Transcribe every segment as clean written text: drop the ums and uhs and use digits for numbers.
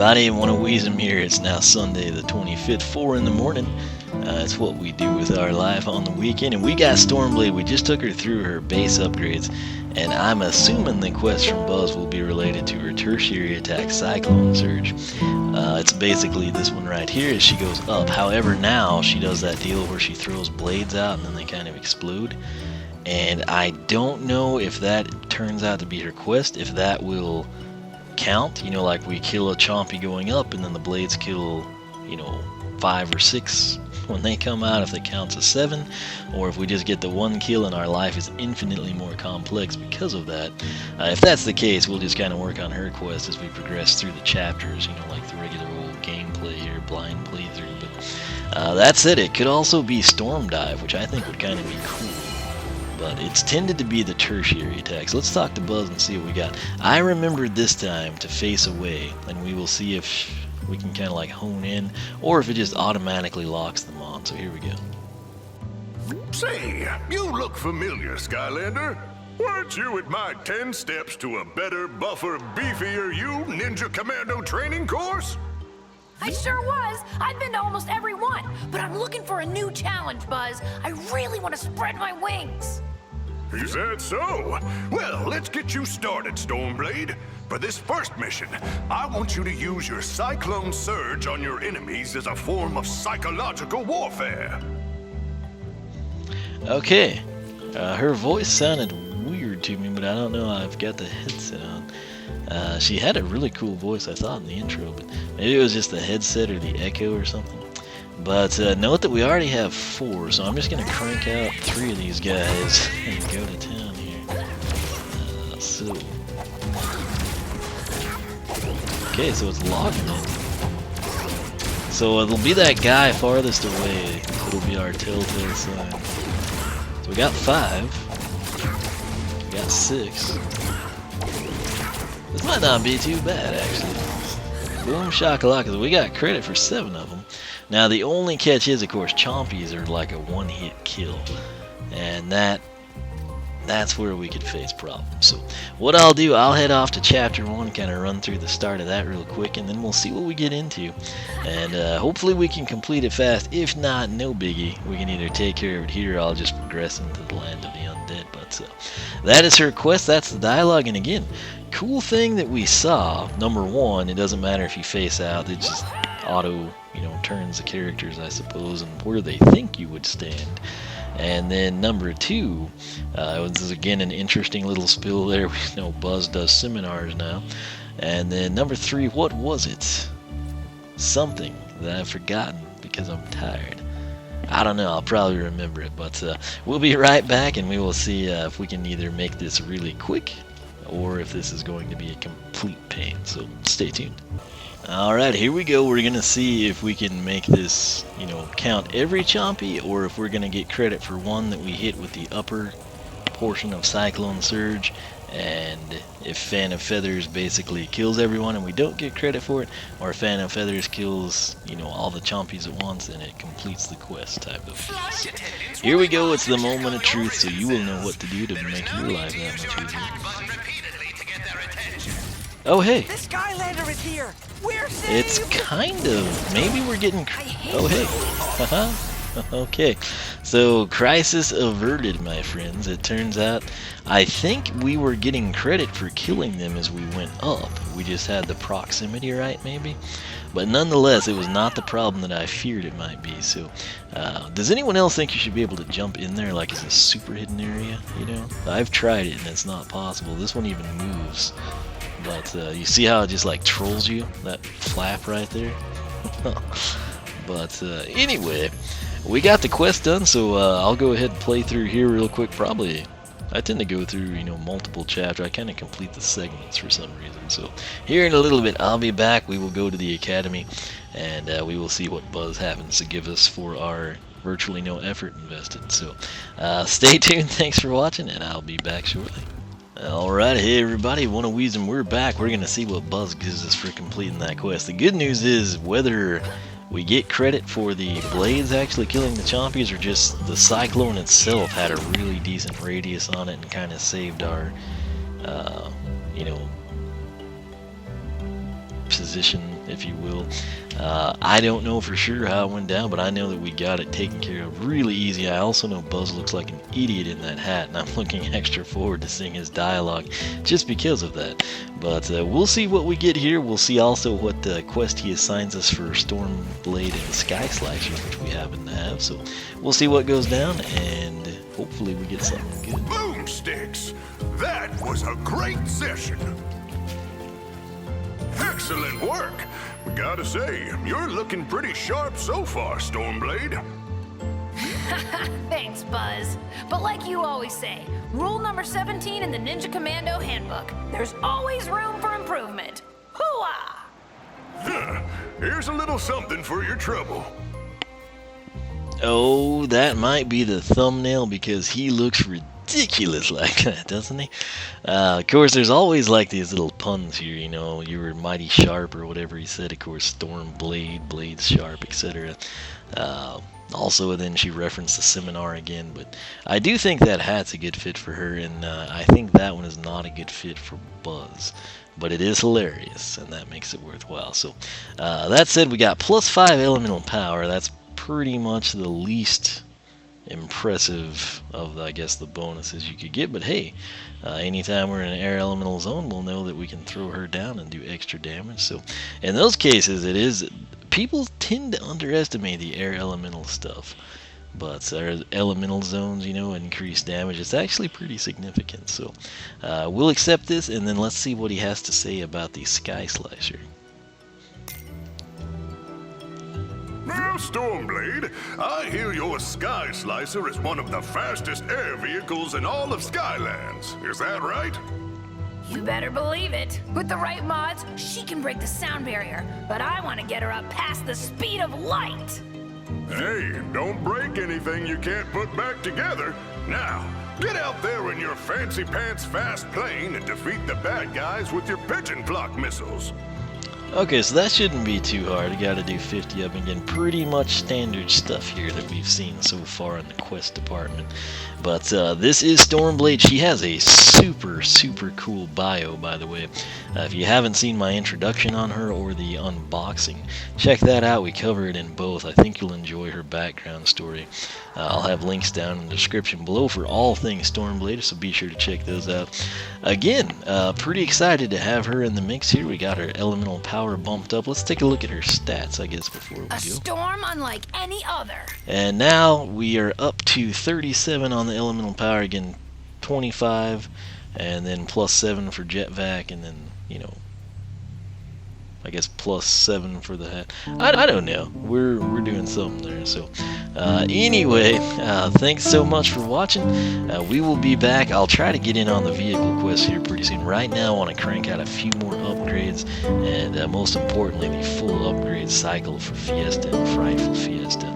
everybody, one of Weezem here. It's now Sunday the 25th, 4 in the morning. It's what we do with our life on the weekend. And we got Stormblade. We just took her through her base upgrades. And I'm assuming the quest from Buzz will be related to her tertiary attack, Cyclone Surge. It's basically this one right here as she goes up. However, now she does that deal where she throws blades out and then they kind of explode. And I don't know if that turns out to be her quest, if that will count, you know, like we kill a chompy going up and then the blades kill, you know, 5 or 6 when they come out, if it counts as 7, or if we just get the one kill and our life is infinitely more complex because of that. If that's the case, we'll just kind of work on her quest as we progress through the chapters, you know, like the regular old gameplay here, blind playthrough. But that's it. It could also be Storm Dive, which I think would kind of be cool. But it's tended to be the tertiary attacks. Let's talk to Buzz and see what we got. I remembered this time to face away, and we will see if we can kind of like hone in, or if it just automatically locks them on. So here we go. Say, you look familiar, Skylander. Weren't you at my 10 steps to a better, buffer, beefier you Ninja Commando training course? I sure was. I've been to almost every one, but I'm looking for a new challenge, Buzz. I really want to spread my wings. Is that so? Well, let's get you started, Stormblade. For this first mission, I want you to use your Cyclone Surge on your enemies as a form of psychological warfare. Okay. Her voice sounded weird to me, but I don't know. I've got the headset on. She had a really cool voice, I thought, in the intro, but maybe it was just the headset or the echo or something. But note that we already have 4, so I'm just going to crank out 3 of these guys and go to town here. Okay, so it's logging it. So it'll be that guy farthest away. It'll be our telltale sign. So we got 5. We got 6. This might not be too bad, actually. Boom shakalaka. We got credit for 7 of them. Now, the only catch is, of course, chompies are like a one-hit kill. And that's where we could face problems. So what I'll do, I'll head off to chapter 1, kind of run through the start of that real quick, and then we'll see what we get into. And hopefully we can complete it fast. If not, no biggie. We can either take care of it here, or I'll just progress into the land of the undead. But that is her quest. That's the dialogue. And again, cool thing that we saw, number 1, it doesn't matter if you face out, it just auto, you know, turns the characters, I suppose, and where they think you would stand. And then number 2, this is again an interesting little spill there. We know Buzz does seminars now. And then number 3, what was it? Something that I've forgotten because I'm tired. I don't know, I'll probably remember it, but we'll be right back and we will see if we can either make this really quick or if this is going to be a complete pain. So stay tuned. Alright, here we go. We're going to see if we can make this, you know, count every chompy, or if we're going to get credit for one that we hit with the upper portion of Cyclone Surge, and if Fan of Feathers basically kills everyone and we don't get credit for it, or if Fan of Feathers kills, you know, all the chompies at once and it completes the quest type of thing. So, here we go. It's the moment of truth, so you will know what to do to make your life that much easier. Oh, hey. The Skylander is here. We're It's kind of. Maybe we're getting. Oh, hey. Haha. Okay. So, crisis averted, my friends. It turns out, I think we were getting credit for killing them as we went up. We just had the proximity right, maybe. But nonetheless, it was not the problem that I feared it might be. So, does anyone else think you should be able to jump in there like it's a super hidden area? You know, I've tried it and it's not possible. This one even moves. But you see how it just like trolls you? That flap right there? But anyway, we got the quest done, so I'll go ahead and play through here real quick. Probably, I tend to go through, you know, multiple chapters. I kind of complete the segments for some reason. So here in a little bit, I'll be back. We will go to the academy, and we will see what Buzz happens to give us for our virtually no effort invested. So stay tuned. Thanks for watching, and I'll be back shortly. Alright, hey everybody, one of Weezem, we're back. We're going to see what Buzz gives us for completing that quest. The good news is, whether we get credit for the blades actually killing the chompies or just the cyclone itself had a really decent radius on it and kind of saved our, you know, position if you will. I don't know for sure how it went down, but I know that we got it taken care of really easy. I also know Buzz looks like an idiot in that hat, and I'm looking extra forward to seeing his dialogue just because of that. But we'll see what we get here. We'll see also what quest he assigns us for Stormblade and Sky Slasher, which we happen to have. So we'll see what goes down, and hopefully we get something good. Boomsticks! That was a great session. Excellent work. Gotta say, you're looking pretty sharp so far, Stormblade. Thanks, Buzz. But like you always say, rule number 17 in the Ninja Commando Handbook, there's always room for improvement. Hooah! Huh. Here's a little something for your trouble. Oh, that might be the thumbnail because he looks ridiculous like that, doesn't he? Of course, there's always like these little puns here, you know, you were mighty sharp or whatever he said. Of course, Stormblade, blades sharp, etc. Also, then she referenced the seminar again, but I do think that hat's a good fit for her, and I think that one is not a good fit for Buzz. But it is hilarious, and that makes it worthwhile. So, that said, we got +5 elemental power. That's pretty much the least impressive of, I guess, the bonuses you could get. But hey, anytime we're in an air elemental zone, we'll know that we can throw her down and do extra damage. So in those cases, it is, people tend to underestimate the air elemental stuff, but our elemental zones, you know, increase damage. It's actually pretty significant. So we'll accept this, and then let's see what he has to say about the Sky Slasher. Now, Stormblade, I hear your Sky Slicer is one of the fastest air vehicles in all of Skylands. Is that right? You better believe it. With the right mods, she can break the sound barrier, but I want to get her up past the speed of light. Hey, don't break anything you can't put back together. Now, get out there in your fancy pants fast plane and defeat the bad guys with your pigeon block missiles. Okay, so that shouldn't be too hard. You gotta do 50 up again. Pretty much standard stuff here that we've seen so far in the quest department. But this is Stormblade. She has a super cool bio, by the way. If you haven't seen my introduction on her or the unboxing, check that out. We cover it in both. I think you'll enjoy her background story. I'll have links down in the description below for all things Stormblade, so be sure to check those out. Again, pretty excited to have her in the mix here. We got her elemental power bumped up. Let's take a look at her stats, I guess, before we go. A storm unlike any other. And now we are up to 37 on the elemental power. Again, 25, and then +7 for jetvac, and then, you know, I guess +7 for the hat. I don't know. We're doing something there. So anyway, thanks so much for watching. We will be back. I'll try to get in on the vehicle quest here pretty soon. Right now I want to crank out a few more upgrades, and most importantly the full upgrade cycle for Fiesta and Frightful Fiesta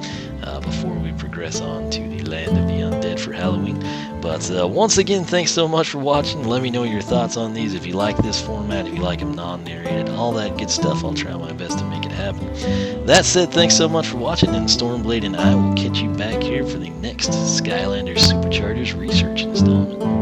before we progress on to the Land of the Undead for Halloween. But once again, thanks so much for watching. Let me know your thoughts on these. If you like this format, if you like them non-narrated, all that good stuff, I'll try my best to make it happen. That said, thanks so much for watching, and Stormblade and I will catch you back here for the next Skylanders SuperChargers research installment.